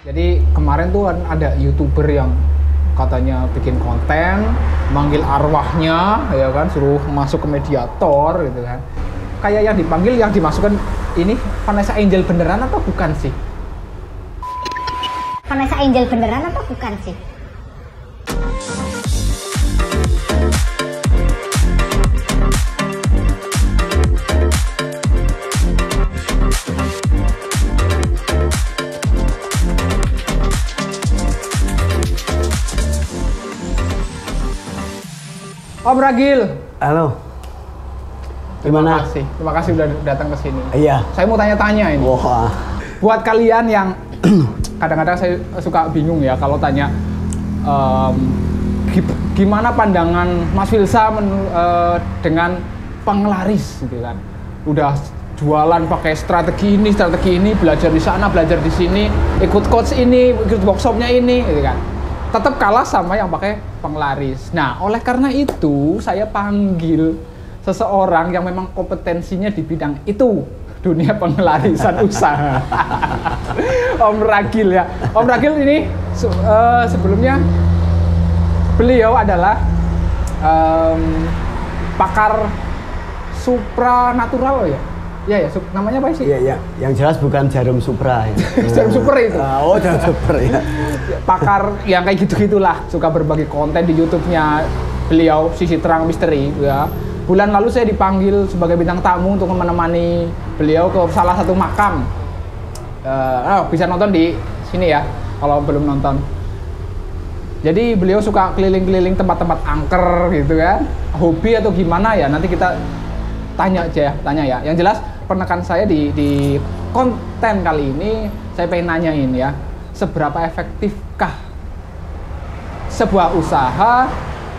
Jadi kemarin tuh ada YouTuber yang katanya bikin konten, manggil arwahnya, ya kan, suruh masuk ke mediator gitu kan. Kayak yang dipanggil, yang dimasukkan ini Vanessa Angel beneran atau bukan sih? Vanessa Angel beneran atau bukan sih? Om Ragil. Halo. Gimana? Terima kasih udah datang ke sini. Iya. Saya mau tanya-tanya ini. Wah. Buat kalian yang kadang-kadang saya suka bingung ya kalau tanya gimana pandangan Mas Filsa dengan penglaris gitu kan. Udah jualan pakai strategi ini, belajar di sana, belajar di sini, ikut coach ini, ikut workshopnya ini gitu kan. Tetap kalah sama yang pakai penglaris. Nah, oleh karena itu saya panggil seseorang yang memang kompetensinya di bidang itu, dunia pengelarisan usaha. Om Ragil ya. Om Ragil ini sebelumnya beliau adalah pakar supranatural ya. Iya ya, namanya apa sih? Iya, ya. Yang jelas bukan Jarum Supra ya. Jarum Super itu. Oh, Jarum Super ya. Pakar yang kayak gitu-gitulah, suka berbagi konten di YouTube-nya beliau, Sisi Terang Misteri ya. Bulan lalu saya dipanggil sebagai bintang tamu untuk menemani beliau ke salah satu makam. Bisa nonton di sini ya kalau belum nonton. Jadi beliau suka keliling-keliling tempat-tempat angker gitu kan. Hobi atau gimana ya, nanti kita tanya ya. Yang jelas penekan saya di konten kali ini, saya pengen nanyain ya, seberapa efektifkah sebuah usaha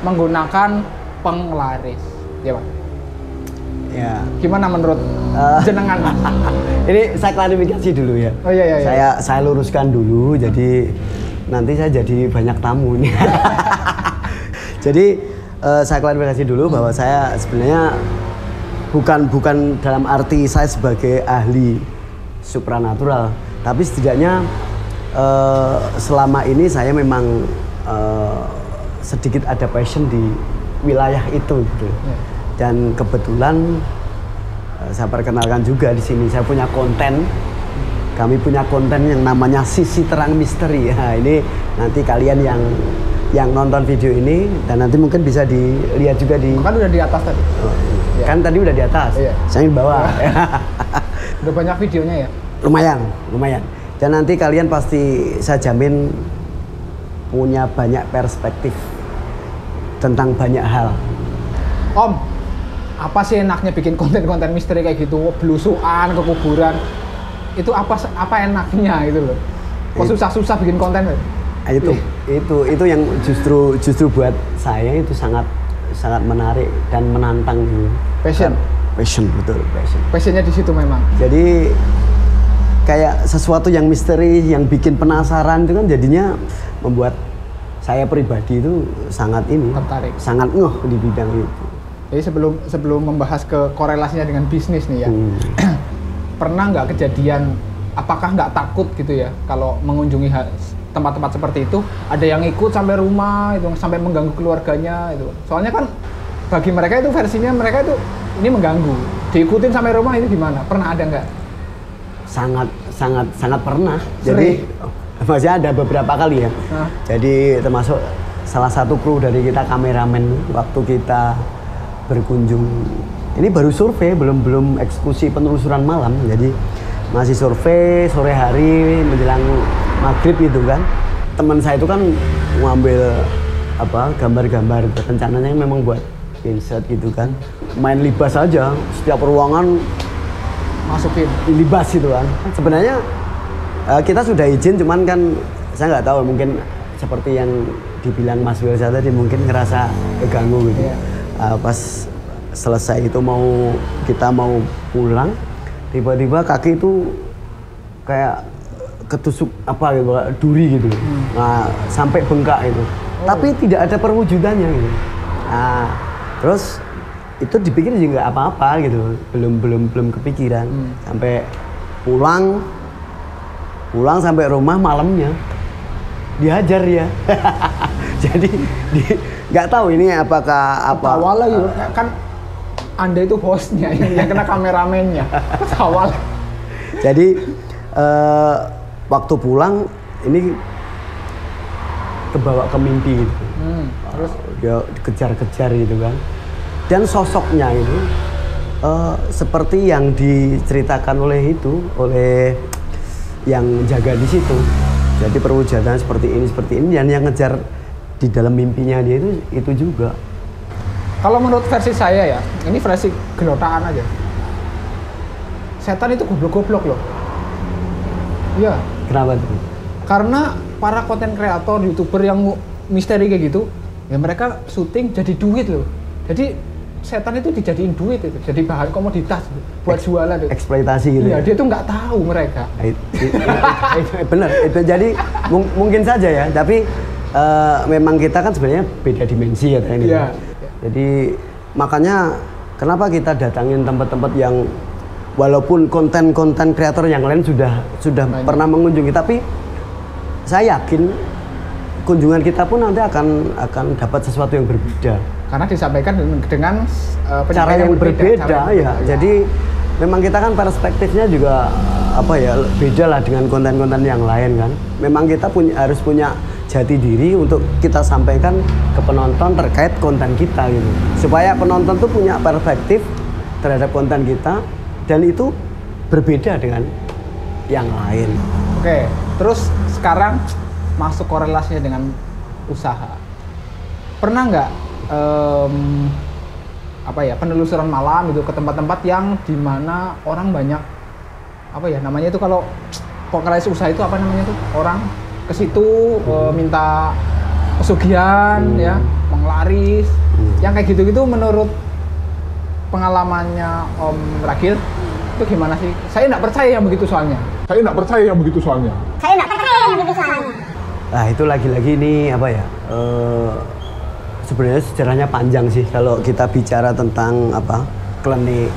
menggunakan penglaris? Ya, Pak. Ya. Gimana menurut jenengan? Ini saya klarifikasi dulu ya. Oh iya. Saya luruskan dulu, jadi nanti saya jadi banyak tamu nih. Jadi saya klarifikasi dulu bahwa saya sebenarnya bukan dalam arti saya sebagai ahli supranatural, tapi setidaknya selama ini saya memang sedikit ada passion di wilayah itu gitu. Dan kebetulan saya perkenalkan juga di sini, saya punya konten. Kami punya konten yang namanya Sisi Terang Misteri. Nah, ini nanti kalian yang nonton video ini dan nanti mungkin bisa dilihat juga di. Kan udah di atas tadi. Kan tadi udah di atas. Iya. Saya di bawah. Udah banyak videonya ya? Lumayan. Dan nanti kalian pasti saya jamin punya banyak perspektif tentang banyak hal. Om, apa sih enaknya bikin konten-konten misteri kayak gitu, belusuan ke kuburan? Itu apa enaknya gitu loh? Kok susah-susah bikin konten? Itu yang justru buat saya itu sangat menarik dan menantang. Passion, betul, passion. Passionnya di situ memang. Jadi kayak sesuatu yang misteri, yang bikin penasaran itu kan jadinya membuat saya pribadi itu sangat tertarik, sangat di bidang itu. Jadi sebelum membahas ke korelasinya dengan bisnis nih ya, pernah nggak kejadian, apakah nggak takut gitu ya kalau mengunjungi tempat-tempat seperti itu, ada yang ikut sampai rumah itu, sampai mengganggu keluarganya itu. Soalnya kan bagi mereka itu versinya mereka itu ini mengganggu, diikutin sampai rumah itu gimana? Pernah ada nggak? Sangat pernah. Jadi masih ada beberapa kali ya. Jadi termasuk salah satu kru dari kita, kameramen, waktu kita berkunjung, ini baru survei, belum eksekusi penelusuran malam, jadi masih survei sore hari menjelang maghrib itu kan. Teman saya itu kan ngambil gambar-gambar, rencananya memang buat insert gitu kan, main libas aja, setiap ruangan masukin libas gitu kan. Sebenarnya kita sudah izin, cuman kan saya nggak tahu, mungkin seperti yang dibilang Mas Wilsa tadi, mungkin ngerasa keganggu gitu. Pas selesai itu kita mau pulang, tiba-tiba kaki itu kayak ketusuk duri gitu. Nah, sampai bengkak itu. Tapi tidak ada perwujudannya gitu. Nah, terus itu dipikir juga nggak apa-apa gitu, belum kepikiran. Sampai pulang Pulang sampai rumah malamnya dihajar ya. Jadi nggak tahu ini apakah apa. Awalnya yuk, kan Anda itu hostnya yang kena kameramennya. Awal. Jadi waktu pulang ini kebawa ke mimpi gitu. Terus Dia dikejar-kejar gitu kan. Dan sosoknya itu seperti yang diceritakan oleh yang jaga di situ. Jadi perwujudan seperti ini dan yang ngejar di dalam mimpinya dia itu juga. kalau menurut versi saya ya, ini versi gelotaan aja. Setan itu goblok-goblok loh. Iya. Kenapa tuh? Karena para konten kreator, YouTuber yang misteri kayak gitu, ya mereka syuting jadi duit loh. Jadi setan itu dijadiin duit itu, jadi bahan komoditas buat jualan itu. Eksploitasi gitu. Iya, Ya? dia tuh nggak tahu mereka. Bener, itu jadi mungkin saja ya, tapi memang kita kan sebenarnya beda dimensi ya ini. Iya. Jadi makanya kenapa kita datangin tempat-tempat yang walaupun konten-konten kreator yang lain sudah pernah mengunjungi, tapi saya yakin kunjungan kita pun nanti akan dapat sesuatu yang berbeda. Karena disampaikan dengan Cara yang berbeda ya. Jadi memang kita kan perspektifnya juga beda lah dengan konten-konten yang lain kan. Memang kita harus punya jati diri untuk kita sampaikan ke penonton terkait konten kita gitu. Supaya penonton tuh punya perspektif terhadap konten kita dan itu berbeda dengan yang lain. Oke, terus sekarang masuk korelasinya dengan usaha. Pernah nggak penelusuran malam itu ke tempat-tempat yang dimana orang banyak namanya itu kalau korelasi usaha itu apa namanya tuh, orang ke situ minta pesugihan ya, menglaris, yang kayak gitu-gitu. Menurut pengalamannya Om Ragil itu gimana sih? Saya nggak percaya yang begitu soalnya. Nah itu lagi-lagi ini sebenarnya sejarahnya panjang sih kalau kita bicara tentang klinik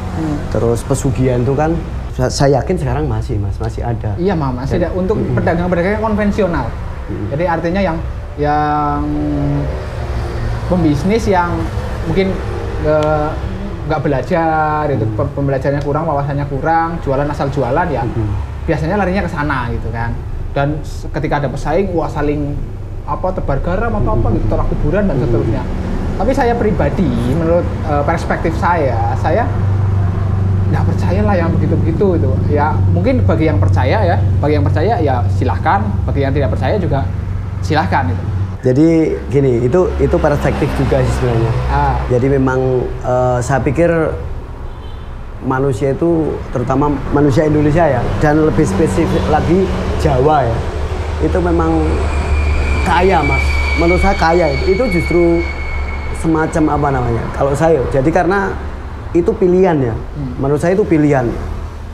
terus pesugihan itu kan saya yakin sekarang masih ada. Iya masih ada untuk pedagang-pedagang konvensional. Jadi artinya yang pembisnis yang mungkin nggak belajar itu, pembelajarannya kurang, wawasannya kurang, jualan asal jualan ya biasanya larinya ke sana gitu kan. Dan ketika ada pesaing saling tebar garam apa gitu, tolak kuburan dan seterusnya. Tapi saya pribadi menurut perspektif saya nggak percaya lah yang begitu-begitu itu. Ya mungkin bagi yang percaya ya silahkan, bagi yang tidak percaya juga silahkan itu. Jadi gini, itu perspektif juga sih sebenarnya. Jadi memang saya pikir manusia itu, terutama manusia Indonesia ya, dan lebih spesifik lagi Jawa ya, itu memang kaya mas. Menurut saya kaya itu justru semacam kalau saya. Jadi karena itu pilihan ya. Menurut saya itu pilihan.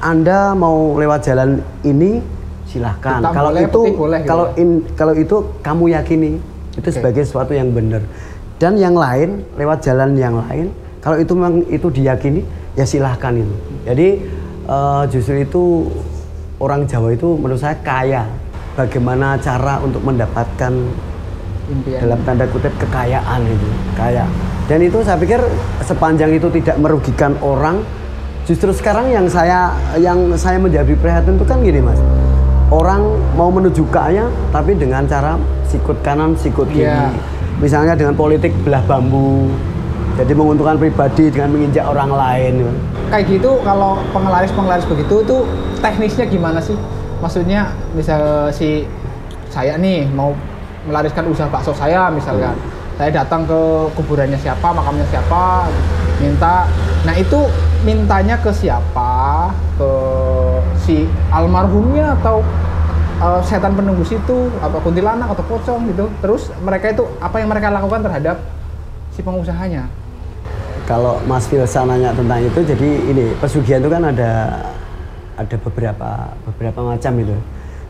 Anda mau lewat jalan ini silahkan. Kalau itu kalau itu kamu yakini itu sebagai sesuatu yang benar. Dan yang lain lewat jalan yang lain, kalau itu memang itu diyakini ya silahkan itu. Jadi justru itu orang Jawa itu menurut saya kaya. Bagaimana cara untuk mendapatkan impian, dalam tanda kutip kekayaan itu kaya. Dan itu saya pikir sepanjang itu tidak merugikan orang. Justru sekarang yang saya menjadi prihatin itu kan gini mas, orang mau menuju kaya tapi dengan cara sikut kanan sikut kiri. Misalnya dengan politik belah bambu, jadi menguntungkan pribadi dengan menginjak orang lain. Kayak gitu. Kalau penglaris begitu itu teknisnya gimana sih? Maksudnya misal saya nih mau melariskan usaha bakso saya misalkan, saya datang ke kuburannya siapa, makamnya siapa, minta. Nah itu mintanya ke siapa? Ke si almarhumnya atau setan penunggu situ, apa kuntilanak atau pocong gitu. Terus mereka itu apa yang mereka lakukan terhadap si pengusahanya? Kalau Mas Filsa nanya tentang itu, jadi ini pesugihan itu kan ada beberapa macam itu.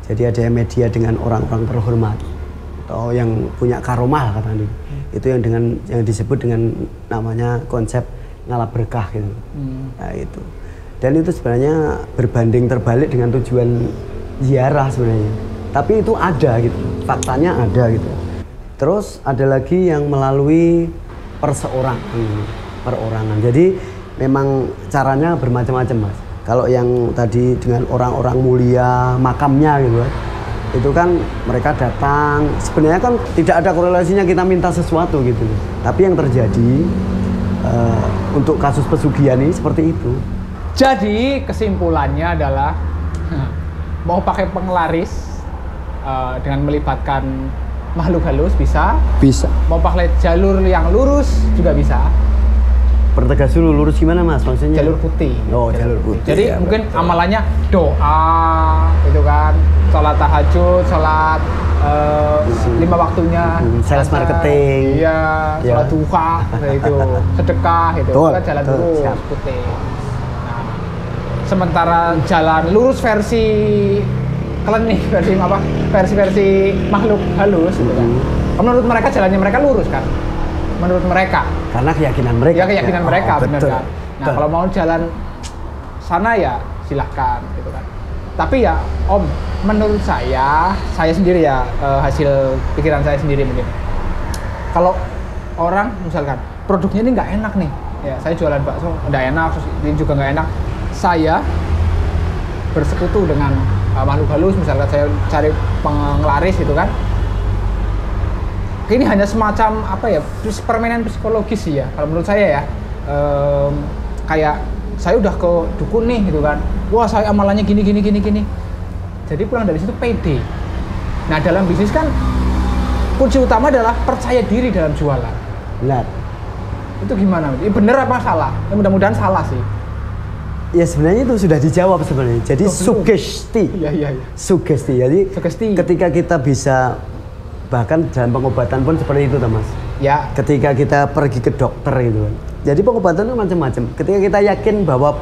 Jadi ada media dengan orang-orang terhormat atau yang punya karomah katanya. Itu yang disebut dengan namanya konsep ngalap berkah gitu. Nah itu. Dan itu sebenarnya berbanding terbalik dengan tujuan ziarah sebenarnya. Tapi itu ada gitu, faktanya ada gitu. Terus ada lagi yang melalui perorangan. Jadi memang caranya bermacam-macam, Mas. Kalau yang tadi dengan orang-orang mulia makamnya gitu kan, itu kan mereka datang, sebenarnya kan tidak ada korelasinya kita minta sesuatu gitu. Tapi yang terjadi untuk kasus pesugihan ini seperti itu. Jadi kesimpulannya adalah mau pakai penglaris dengan melibatkan makhluk halus bisa. Mau pakai jalur yang lurus juga bisa. Pertegas dulu, lurus gimana Mas maksudnya? Jalur putih. Oh, jalur putih. Jadi ya, mungkin betul. Amalannya doa, itu kan, sholat tahajud, sholat 5 waktunya. Sales marketing. Iya, sholat duha, itu, sedekah, itu kan jalan lurus putih. Nah, sementara jalan lurus versi klenik, versi makhluk halus, gitu kan. Menurut mereka jalannya mereka lurus kan? Menurut mereka, karena keyakinan mereka. Ya keyakinan mereka, benar betul. kan. Nah kalau mau jalan sana ya silahkan, gitu kan. Tapi ya Om, menurut saya sendiri ya hasil pikiran saya sendiri mungkin. Kalau orang misalkan produknya ini nggak enak nih, ya saya jualan bakso nggak enak, terus ini juga nggak enak. Saya bersekutu dengan makhluk halus, misalkan saya cari penglaris gitu kan. Ini hanya semacam apa ya, permainan psikologis sih ya kalau menurut saya ya. Kayak saya udah ke dukun nih gitu kan, wah saya amalannya gini, jadi pulang dari situ pede. Nah dalam bisnis kan kunci utama adalah percaya diri dalam jualan. Benar. Itu gimana? Ini bener apa salah? Ya, mudah-mudahan salah sih. Ya sebenarnya itu sudah dijawab sebenarnya. Jadi sugesti. Iya. Sugesti. Jadi ketika kita bisa, bahkan dalam pengobatan pun seperti itu, Mas. Ya. Ketika kita pergi ke dokter gitu kan. Jadi pengobatan itu macam-macam. Ketika kita yakin bahwa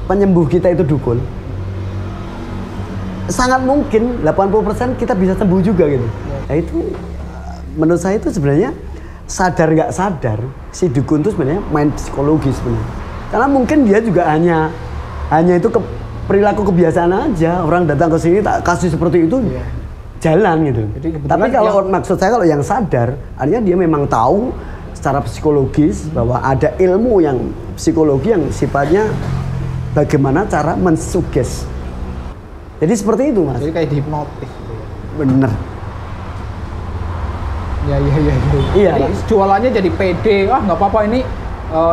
penyembuh kita itu dukun, sangat mungkin 80% kita bisa sembuh juga gitu. Ya. Nah itu menurut saya itu sebenarnya sadar nggak sadar si dukun itu sebenarnya main psikologi sebenarnya. Karena mungkin dia juga hanya itu perilaku kebiasaan aja. Orang datang ke sini tak kasih seperti itu. Ya. Jalan gitu. Tapi kalau maksud saya kalau yang sadar, artinya dia memang tahu secara psikologis bahwa ada ilmu yang psikologi yang sifatnya bagaimana cara mensuges. Jadi seperti itu, Mas. Jadi kayak dihipnotis. Bener. Iya. Iya. Jadi jualannya jadi pede. Ah nggak apa-apa ini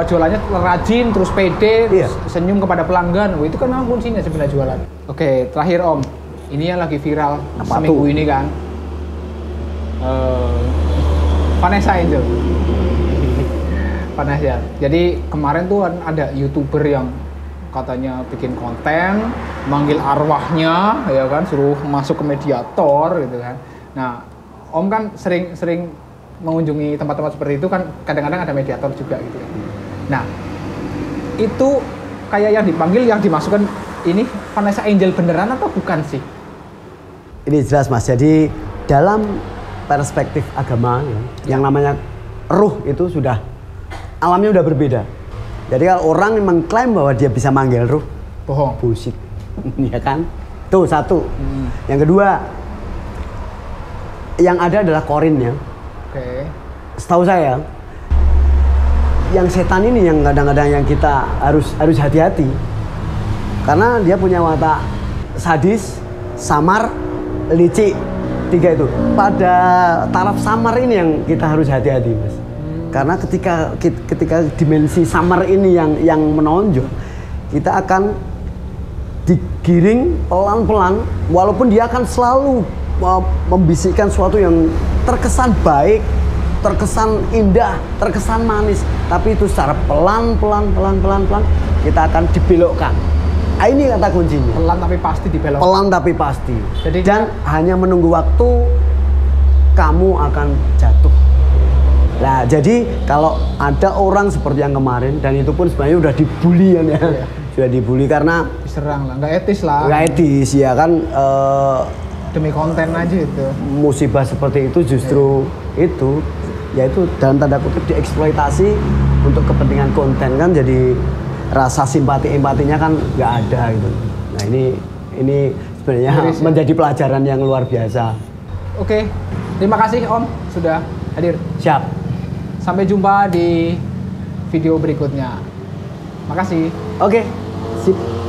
jualannya rajin terus pede, terus senyum kepada pelanggan. Wah, itu kan memang kuncinya sebenarnya jualan. Oke, terakhir Om. Ini yang lagi viral seminggu ini kan, Vanessa Angel. Vanessa. Jadi kemarin tuh ada YouTuber yang katanya bikin konten, manggil arwahnya, ya kan, suruh masuk ke mediator gitu kan. Nah, Om kan sering mengunjungi tempat-tempat seperti itu kan, kadang-kadang ada mediator juga gitu kan. Nah, itu kayak yang dipanggil, yang dimasukkan ini Vanessa Angel beneran atau bukan sih? Ini jelas Mas, jadi dalam perspektif agama ya, yang namanya ruh itu sudah alamnya udah berbeda. Jadi kalau orang mengklaim bahwa dia bisa manggil ruh, bohong, bullshit. Ya kan? Tuh satu. Yang kedua, yang ada adalah korin ya. Oke. Setahu saya, yang setan ini yang kadang-kadang yang kita harus hati-hati. Karena dia punya watak sadis, samar, licik, 3 itu. Pada taraf samar ini yang kita harus hati-hati, Mas. Karena ketika dimensi samar ini yang menonjol, kita akan digiring pelan-pelan, walaupun dia akan selalu membisikkan sesuatu yang terkesan baik, terkesan indah, terkesan manis, tapi itu secara pelan kita akan dibelokkan. Nah, ini kata kuncinya. Pelan tapi pasti dibelokkan. Pelan tapi pasti. Jadi dan hanya menunggu waktu kamu akan jatuh. Nah, jadi kalau ada orang seperti yang kemarin, dan itu pun sebenarnya udah dibully kan ya. Iya. Sudah dibully karena diserang lah, nggak etis lah. Nggak etis ya kan. Demi konten aja itu. Musibah seperti itu justru itu, yaitu dalam tanda kutip dieksploitasi untuk kepentingan konten kan, jadi rasa simpati empatinya kan nggak ada gitu. Nah ini sebenarnya Miris, ya? menjadi pelajaran yang luar biasa. Oke, terima kasih Om sudah hadir. Siap. Sampai jumpa di video berikutnya. Makasih. Oke, sip.